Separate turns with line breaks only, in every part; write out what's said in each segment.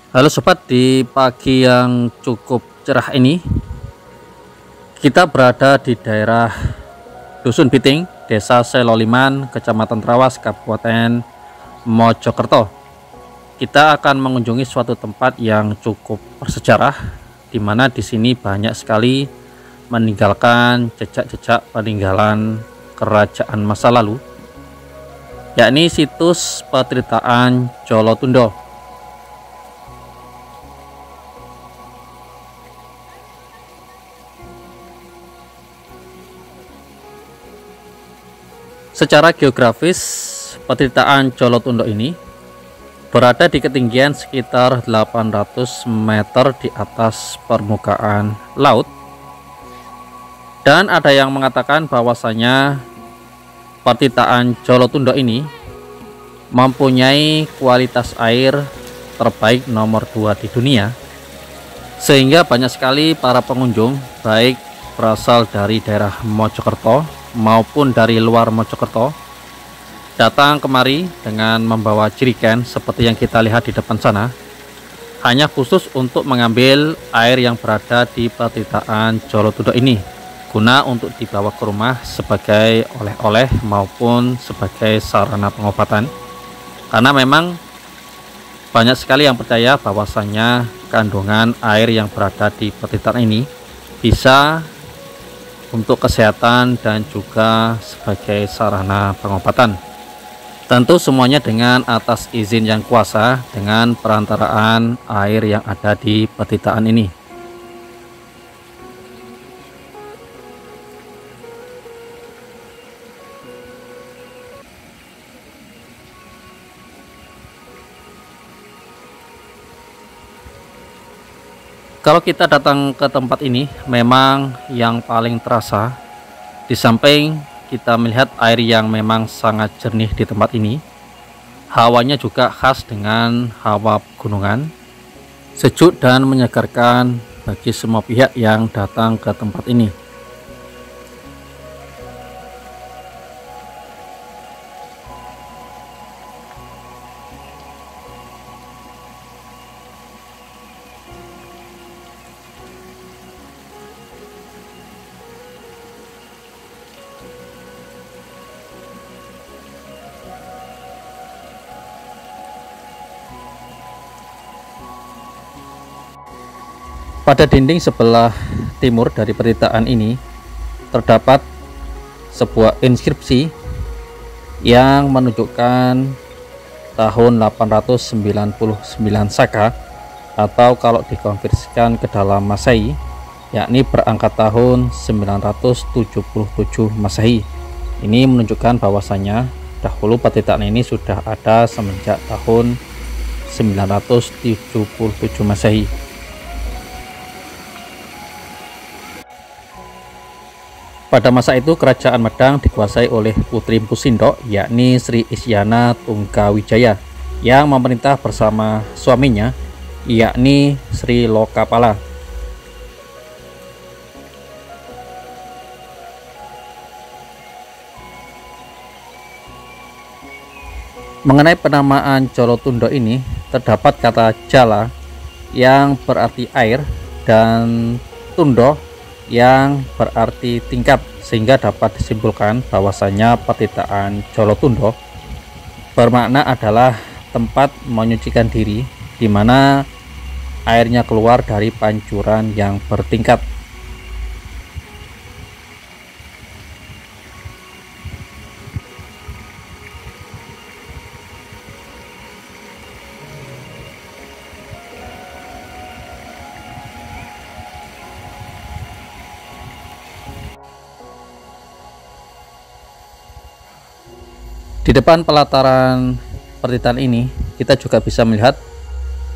Halo sobat, di pagi yang cukup cerah ini kita berada di daerah Dusun Biting, Desa Seloliman, Kecamatan Trawas, Kabupaten Mojokerto. Kita akan mengunjungi suatu tempat yang cukup bersejarah, di mana di sini banyak sekali meninggalkan jejak-jejak peninggalan kerajaan masa lalu, yakni situs Patritaan Jolotundo. Secara geografis, Patritaan Jolotundo ini berada di ketinggian sekitar 800 meter di atas permukaan laut, dan ada yang mengatakan bahwasanya Patritaan Jolotundo ini mempunyai kualitas air terbaik nomor 2 di dunia, sehingga banyak sekali para pengunjung baik berasal dari daerah Mojokerto maupun dari luar Mojokerto datang kemari dengan membawa jerigen seperti yang kita lihat di depan sana, hanya khusus untuk mengambil air yang berada di Patritaan Jolotundo ini, guna untuk dibawa ke rumah sebagai oleh-oleh maupun sebagai sarana pengobatan. Karena memang banyak sekali yang percaya bahwasannya kandungan air yang berada di Patritaan ini bisa untuk kesehatan dan juga sebagai sarana pengobatan. Tentu semuanya dengan atas izin yang kuasa dengan perantaraan air yang ada di Patritaan ini. Kalau kita datang ke tempat ini, memang yang paling terasa, di samping kita melihat air yang memang sangat jernih di tempat ini, hawanya juga khas dengan hawa pegunungan, sejuk dan menyegarkan bagi semua pihak yang datang ke tempat ini. Pada dinding sebelah timur dari Patritaan ini terdapat sebuah inskripsi yang menunjukkan tahun 899 Saka, atau kalau dikonversikan ke dalam Masehi, yakni berangkat tahun 977 Masehi. Ini menunjukkan bahwasanya dahulu Patritaan ini sudah ada semenjak tahun 977 Masehi. Pada masa itu kerajaan Medang dikuasai oleh Putri Mpu Sindok, yakni Sri Isyana Tunggawijaya, yang memerintah bersama suaminya, yakni Sri Lokapala. Mengenai penamaan Jolotundo ini, terdapat kata Jala yang berarti air dan Tundo yang berarti tingkat, sehingga dapat disimpulkan bahwasanya Patritaan Jolotundo bermakna adalah tempat menyucikan diri, di mana airnya keluar dari pancuran yang bertingkat. Di depan pelataran Patritaan ini kita juga bisa melihat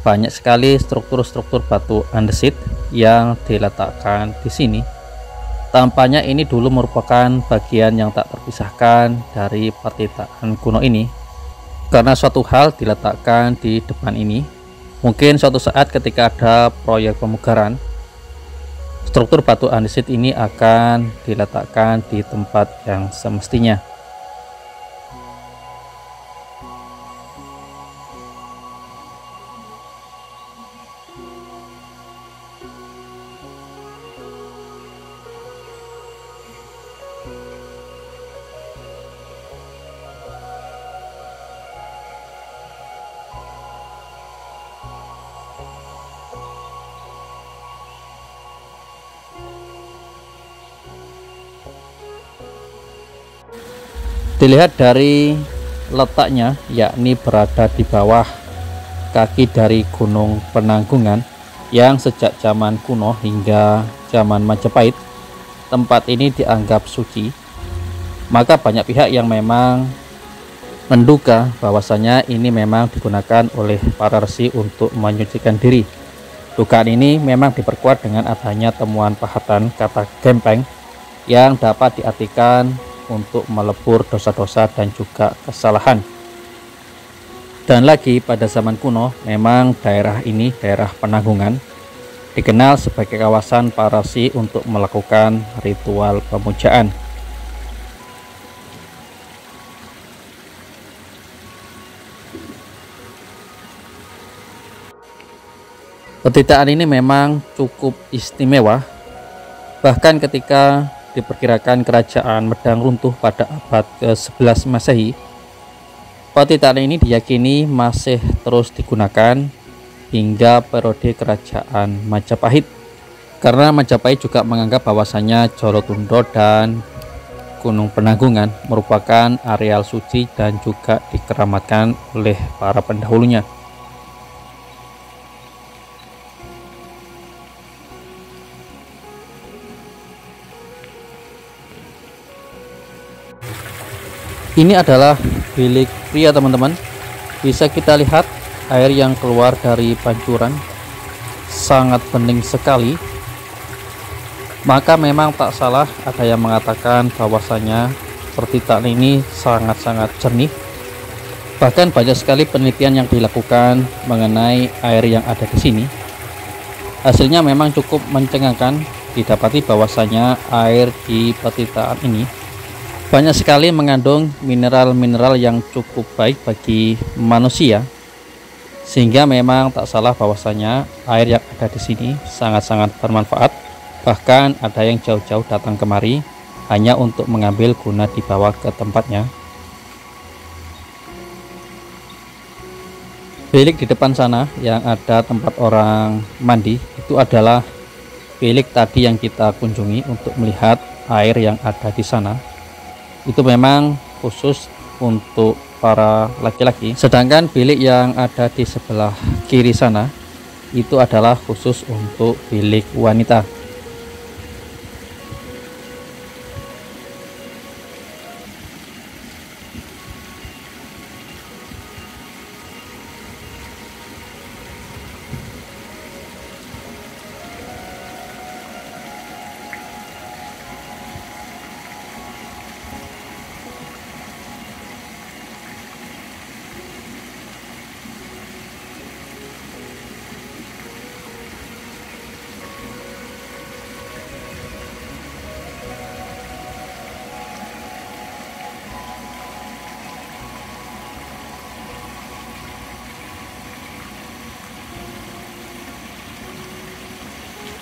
banyak sekali struktur-struktur batu andesit yang diletakkan di sini. Tampaknya ini dulu merupakan bagian yang tak terpisahkan dari Patritaan kuno ini, karena suatu hal diletakkan di depan ini. Mungkin suatu saat ketika ada proyek pemugaran, struktur batu andesit ini akan diletakkan di tempat yang semestinya. Dilihat dari letaknya, yakni berada di bawah kaki dari Gunung Penanggungan yang sejak zaman kuno hingga zaman Majapahit tempat ini dianggap suci, maka banyak pihak yang memang menduga bahwasanya ini memang digunakan oleh para resi untuk menyucikan diri. Dugaan ini memang diperkuat dengan adanya temuan pahatan kata gempeng yang dapat diartikan untuk melebur dosa-dosa dan juga kesalahan. Dan lagi pada zaman kuno memang daerah ini, daerah Penanggungan, dikenal sebagai kawasan para resi untuk melakukan ritual pemujaan. Petitaan ini memang cukup istimewa, bahkan ketika diperkirakan kerajaan Medang runtuh pada abad ke-11 Masehi, petitaan ini diyakini masih terus digunakan hingga periode kerajaan Majapahit, karena Majapahit juga menganggap bahwasanya Jolotundo dan Gunung Penanggungan merupakan areal suci dan juga dikeramatkan oleh para pendahulunya. Ini adalah bilik pria, teman-teman. Bisa kita lihat air yang keluar dari pancuran sangat bening sekali. Maka memang tak salah ada yang mengatakan bahwasanya petitaan ini sangat-sangat jernih. Bahkan banyak sekali penelitian yang dilakukan mengenai air yang ada di sini. Hasilnya memang cukup mencengangkan. Didapati bahwasanya air di petitaan ini banyak sekali mengandung mineral-mineral yang cukup baik bagi manusia, sehingga memang tak salah bahwasanya air yang ada di sini sangat-sangat bermanfaat. Bahkan ada yang jauh-jauh datang kemari hanya untuk mengambil guna dibawa ke tempatnya. Bilik di depan sana yang ada tempat orang mandi itu adalah bilik tadi yang kita kunjungi untuk melihat air yang ada di sana. Itu memang khusus untuk para laki-laki, sedangkan bilik yang ada di sebelah kiri sana itu adalah khusus untuk bilik wanita.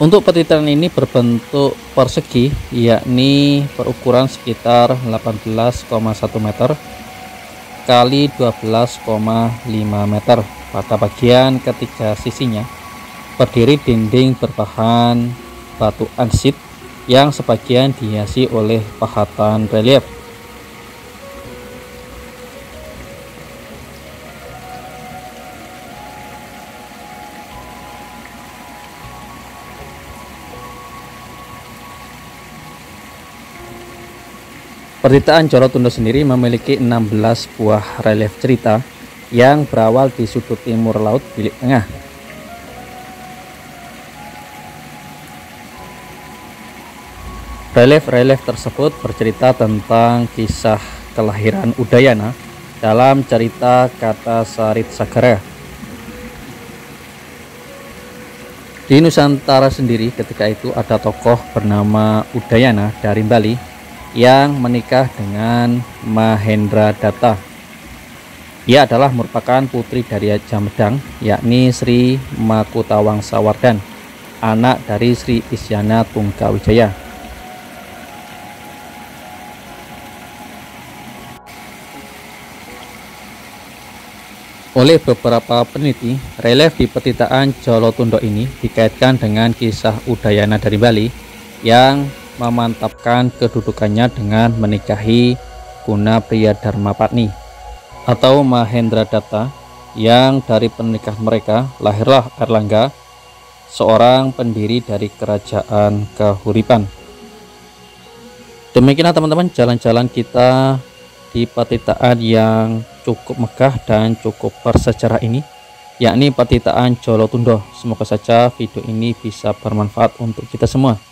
Untuk petitaan ini berbentuk persegi, yakni berukuran sekitar 18,1 meter kali 12,5 meter. Pada bagian ketiga sisinya berdiri dinding berbahan batu ansit yang sebagian dihiasi oleh pahatan relief. Petitaan Jolotundo sendiri memiliki 16 buah relief cerita yang berawal di sudut timur laut bilik tengah. Relief-relief tersebut bercerita tentang kisah kelahiran Udayana dalam cerita Kata Sarit Sagara. Di Nusantara sendiri ketika itu ada tokoh bernama Udayana dari Bali yang menikah dengan Mahendra Datta. Ia adalah merupakan putri dari Raja Medang, yakni Sri Makutawangsawardhan, anak dari Sri Isyana Tunggawijaya. Oleh beberapa peneliti, relief di petitaan Jolotundo ini dikaitkan dengan kisah Udayana dari Bali yang memantapkan kedudukannya dengan menikahi Guna Pria Dharmapatni atau Mahendra Datta, yang dari pernikahan mereka lahirlah Airlangga, seorang pendiri dari kerajaan Kahuripan. Demikianlah teman-teman jalan-jalan kita di Patitaan yang cukup megah dan cukup bersejarah ini, yakni Patitaan Jolotundo. Semoga saja video ini bisa bermanfaat untuk kita semua.